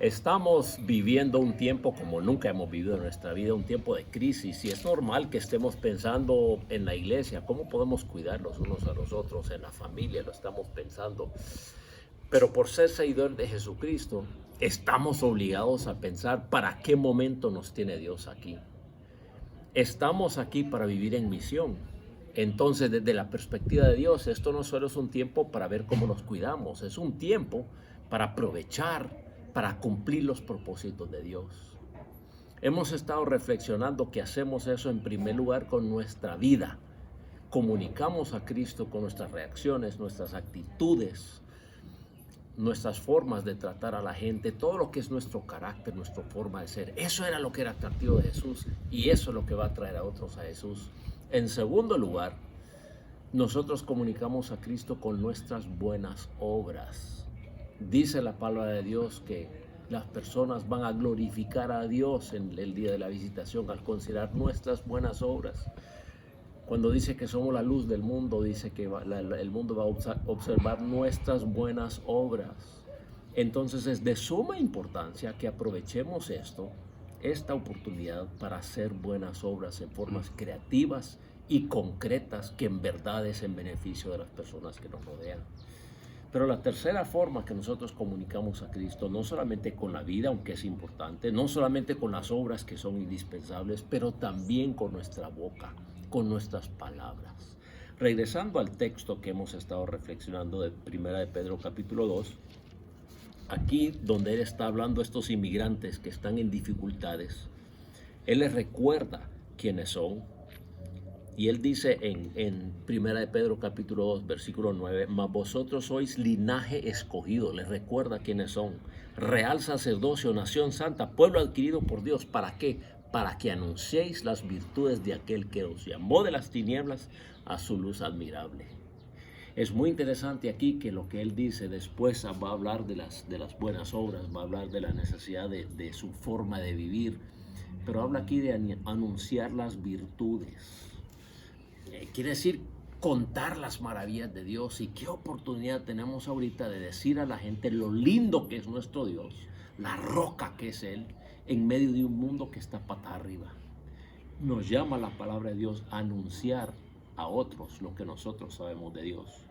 Estamos viviendo un tiempo como nunca hemos vivido en nuestra vida, un tiempo de crisis, y es normal que estemos pensando en la iglesia, cómo podemos cuidar los unos a los otros, en la familia, lo estamos pensando. Pero por ser seguidor de Jesucristo, estamos obligados a pensar para qué momento nos tiene Dios aquí. Estamos aquí para vivir en misión. Entonces, desde la perspectiva de Dios, esto no solo es un tiempo para ver cómo nos cuidamos, es un tiempo para aprovechar, para cumplir los propósitos de Dios. Hemos estado reflexionando que hacemos eso en primer lugar con nuestra vida. Comunicamos a Cristo con nuestras reacciones, nuestras actitudes, nuestras formas de tratar a la gente, todo lo que es nuestro carácter, nuestra forma de ser. Eso era lo que era atractivo de Jesús y eso es lo que va a traer a otros a Jesús. En segundo lugar, nosotros comunicamos a Cristo con nuestras buenas obras. Dice la palabra de Dios que las personas van a glorificar a Dios en el día de la visitación al considerar nuestras buenas obras. Cuando dice que somos la luz del mundo, dice que el mundo va a observar nuestras buenas obras. Entonces es de suma importancia que aprovechemos esta oportunidad para hacer buenas obras en formas creativas y concretas que en verdad es en beneficio de las personas que nos rodean. Pero la tercera forma que nosotros comunicamos a Cristo, no solamente con la vida, aunque es importante, no solamente con las obras que son indispensables, pero también con nuestra boca, con nuestras palabras. Regresando al texto que hemos estado reflexionando de Primera de Pedro capítulo 2, aquí donde él está hablando a estos inmigrantes que están en dificultades, él les recuerda quiénes son. Y él dice en Primera de Pedro capítulo 2 versículo 9, mas vosotros sois linaje escogido, les recuerda quiénes son, real sacerdocio, nación santa, pueblo adquirido por Dios. ¿Para qué? Para que anunciéis las virtudes de aquel que os llamó de las tinieblas a su luz admirable. Es muy interesante aquí que lo que él dice después va a hablar de las buenas obras, va a hablar de la necesidad de su forma de vivir, pero habla aquí de anunciar las virtudes. Quiere decir contar las maravillas de Dios, y qué oportunidad tenemos ahorita de decir a la gente lo lindo que es nuestro Dios, la roca que es Él, en medio de un mundo que está patas arriba. Nos llama la palabra de Dios a anunciar a otros lo que nosotros sabemos de Dios.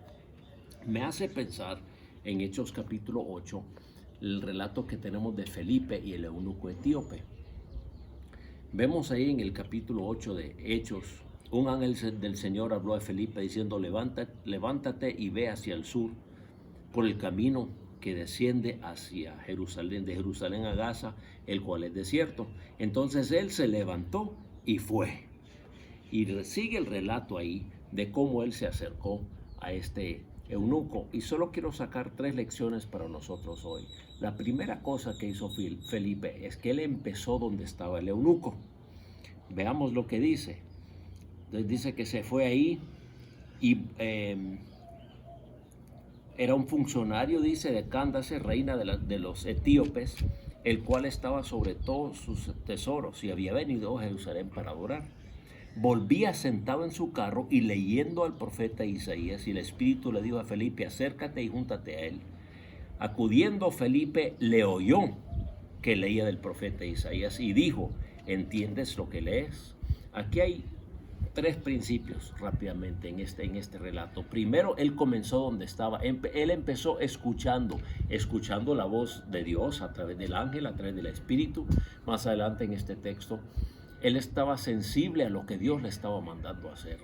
Me hace pensar en Hechos capítulo 8, el relato que tenemos de Felipe y el eunuco etíope. Vemos ahí en el capítulo 8 de Hechos, un ángel del Señor habló a Felipe diciendo, levántate y ve hacia el sur por el camino que desciende hacia Jerusalén, de Jerusalén a Gaza, el cual es desierto. Entonces él se levantó y fue. Y sigue el relato ahí de cómo él se acercó a este eunuco. Y solo quiero sacar 3 lecciones para nosotros hoy. La primera cosa que hizo Felipe es que él empezó donde estaba el eunuco. Veamos lo que dice. Entonces dice que se fue ahí y era un funcionario, dice, de Candace, reina de los etíopes, el cual estaba sobre todos sus tesoros y había venido a Jerusalén para adorar. Volvía sentado en su carro y leyendo al profeta Isaías, y el Espíritu le dijo a Felipe, acércate y júntate a él. Acudiendo Felipe le oyó que leía del profeta Isaías y dijo, ¿entiendes lo que lees? Aquí hay 3 principios rápidamente en este relato. Primero, él comenzó donde estaba. Él empezó escuchando la voz de Dios a través del ángel, a través del Espíritu. Más adelante en este texto, él estaba sensible a lo que Dios le estaba mandando a hacer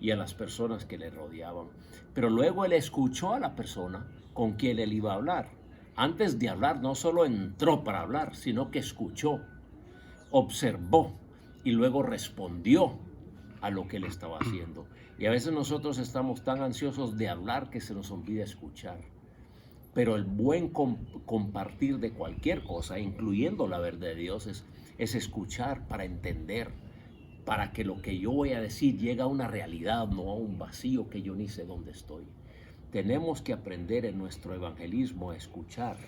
y a las personas que le rodeaban. Pero luego él escuchó a la persona con quien él iba a hablar. Antes de hablar, no solo entró para hablar, sino que escuchó, observó y luego respondió a lo que él estaba haciendo. Y a veces nosotros estamos tan ansiosos de hablar que se nos olvida escuchar. Pero el buen compartir de cualquier cosa, incluyendo la verdad de Dios, es escuchar para entender, para que lo que yo voy a decir llegue a una realidad, no a un vacío que yo ni sé dónde estoy. Tenemos que aprender en nuestro evangelismo a escuchar.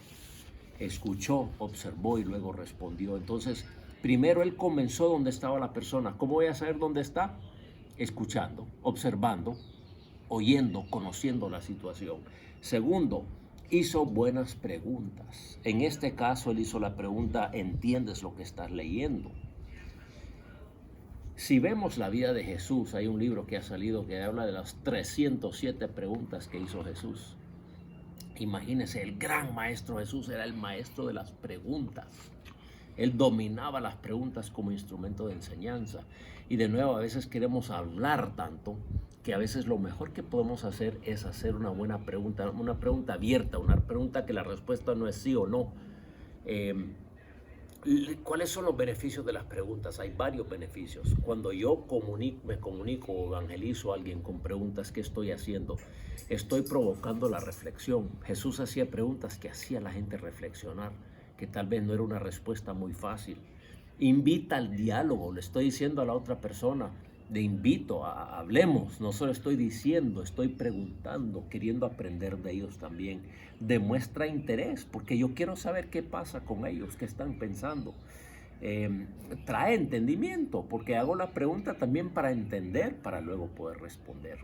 Escuchó, observó y luego respondió. Entonces, primero él comenzó donde estaba la persona. ¿Cómo voy a saber dónde está? Escuchando, observando, oyendo, conociendo la situación. Segundo, hizo buenas preguntas. En este caso, él hizo la pregunta, ¿entiendes lo que estás leyendo? Si vemos la vida de Jesús, hay un libro que ha salido que habla de las 307 preguntas que hizo Jesús. Imagínense, el gran maestro Jesús era el maestro de las preguntas. Él dominaba las preguntas como instrumento de enseñanza. Y de nuevo, a veces queremos hablar tanto que a veces lo mejor que podemos hacer es hacer una buena pregunta, una pregunta abierta, una pregunta que la respuesta no es sí o no. ¿Cuáles son los beneficios de las preguntas? Hay varios beneficios. Cuando yo me comunico o evangelizo a alguien con preguntas, ¿qué estoy haciendo? Estoy provocando la reflexión. Jesús hacía preguntas que hacía a la gente reflexionar, que tal vez no era una respuesta muy fácil. Invita al diálogo, le estoy diciendo a la otra persona, le invito a hablemos, no solo estoy diciendo, estoy preguntando, queriendo aprender de ellos también. Demuestra interés, porque yo quiero saber qué pasa con ellos, qué están pensando. Trae entendimiento, porque hago la pregunta también para entender, para luego poder responder.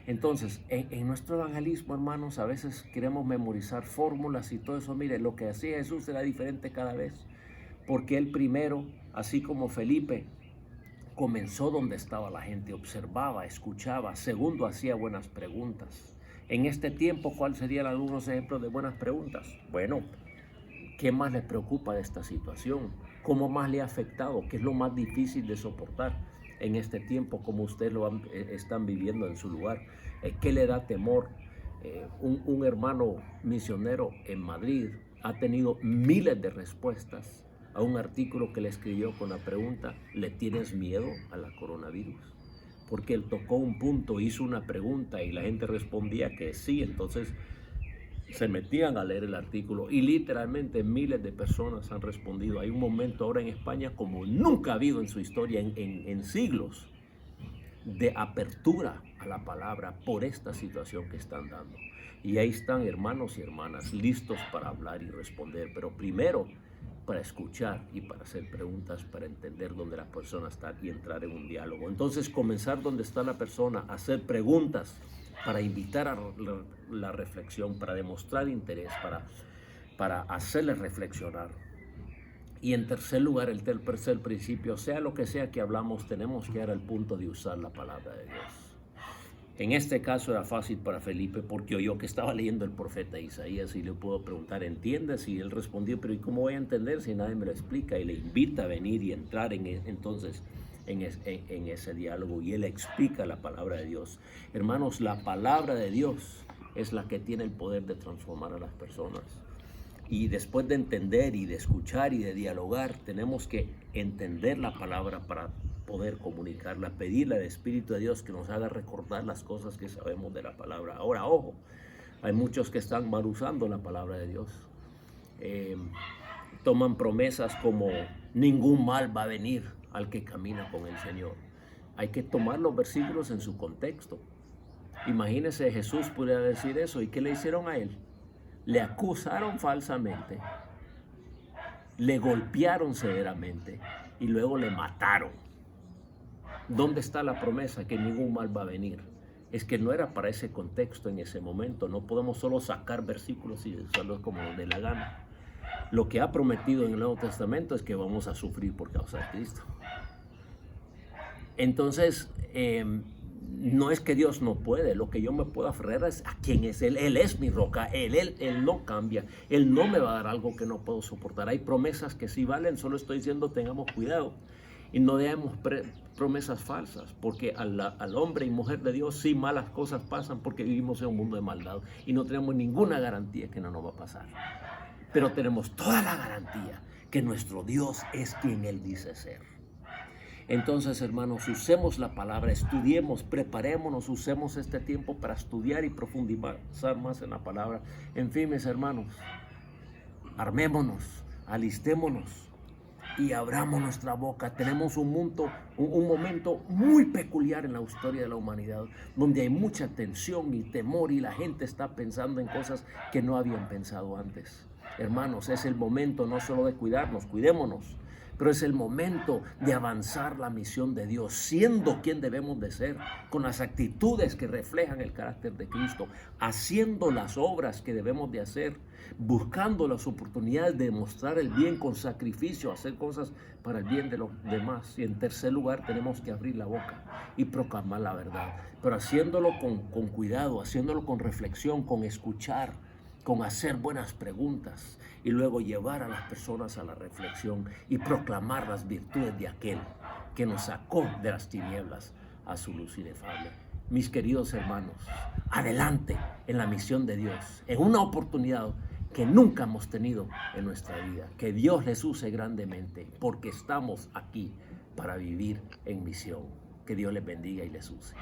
Entonces, en nuestro evangelismo, hermanos, a veces queremos memorizar fórmulas y todo eso. Mire, lo que hacía Jesús era diferente cada vez, porque él primero, así como Felipe, comenzó donde estaba la gente, observaba, escuchaba. Segundo, hacía buenas preguntas. En este tiempo, ¿cuáles serían algunos ejemplos de buenas preguntas? Bueno, ¿qué más le preocupa de esta situación? ¿Cómo más le ha afectado? ¿Qué es lo más difícil de soportar en este tiempo como ustedes están viviendo en su lugar? ¿Qué le da temor? Un hermano misionero en Madrid ha tenido miles de respuestas a un artículo que le escribió con la pregunta, ¿le tienes miedo a la coronavirus? Porque él tocó un punto, hizo una pregunta y la gente respondía que sí. Entonces se metían a leer el artículo y literalmente miles de personas han respondido. Hay un momento ahora en España como nunca ha habido en su historia, en siglos, de apertura a la palabra por esta situación que están dando. Y ahí están hermanos y hermanas listos para hablar y responder, pero primero para escuchar y para hacer preguntas, para entender dónde la persona está y entrar en un diálogo. Entonces, comenzar donde está la persona, hacer preguntas para invitar a la reflexión, para demostrar interés, para hacerle reflexionar. Y en tercer lugar, el tercer principio, sea lo que sea que hablamos, tenemos que llegar al punto de usar la palabra de Dios. En este caso era fácil para Felipe porque oyó que estaba leyendo el profeta Isaías y le pudo preguntar, ¿entiendes? Y él respondió, pero ¿y cómo voy a entender si nadie me lo explica? Y le invita a venir y entrar entonces en ese diálogo y él explica la palabra de Dios. Hermanos, la palabra de Dios es la que tiene el poder de transformar a las personas. Y después de entender y de escuchar y de dialogar, tenemos que entender la palabra para poder comunicarla, pedirle al Espíritu de Dios que nos haga recordar las cosas que sabemos de la palabra. Ahora, ojo, hay muchos que están mal usando la palabra de Dios. Toman promesas como ningún mal va a venir al que camina con el Señor. Hay que tomar los versículos en su contexto. Imagínense, Jesús pudiera decir eso. ¿Y qué le hicieron a él? Le acusaron falsamente, le golpearon severamente y luego le mataron. ¿Dónde está la promesa que ningún mal va a venir? Es que no era para ese contexto en ese momento. No podemos solo sacar versículos y usarlos como de la gana. Lo que ha prometido en el Nuevo Testamento es que vamos a sufrir por causa de Cristo. Entonces, no es que Dios no puede, lo que yo me puedo aferrar es a quién es Él. Él es mi roca, Él no cambia, Él no me va a dar algo que no puedo soportar. Hay promesas que sí valen, solo estoy diciendo tengamos cuidado y no demos promesas falsas, porque al hombre y mujer de Dios sí malas cosas pasan porque vivimos en un mundo de maldad y no tenemos ninguna garantía que no nos va a pasar. Pero tenemos toda la garantía que nuestro Dios es quien Él dice ser. Entonces, hermanos, usemos la palabra, estudiemos, preparémonos, usemos este tiempo para estudiar y profundizar más en la palabra. En fin, mis hermanos, armémonos, alistémonos y abramos nuestra boca. Tenemos un momento muy peculiar en la historia de la humanidad, donde hay mucha tensión y temor y la gente está pensando en cosas que no habían pensado antes. Hermanos, es el momento no solo de cuidarnos, cuidémonos, pero es el momento de avanzar la misión de Dios, siendo quien debemos de ser, con las actitudes que reflejan el carácter de Cristo, haciendo las obras que debemos de hacer, buscando las oportunidades de mostrar el bien con sacrificio, hacer cosas para el bien de los demás. Y en tercer lugar, tenemos que abrir la boca y proclamar la verdad, pero haciéndolo con cuidado, haciéndolo con reflexión, con escuchar, con hacer buenas preguntas y luego llevar a las personas a la reflexión y proclamar las virtudes de aquel que nos sacó de las tinieblas a su luz inefable. Mis queridos hermanos, adelante en la misión de Dios, en una oportunidad que nunca hemos tenido en nuestra vida. Que Dios les use grandemente, porque estamos aquí para vivir en misión. Que Dios les bendiga y les use.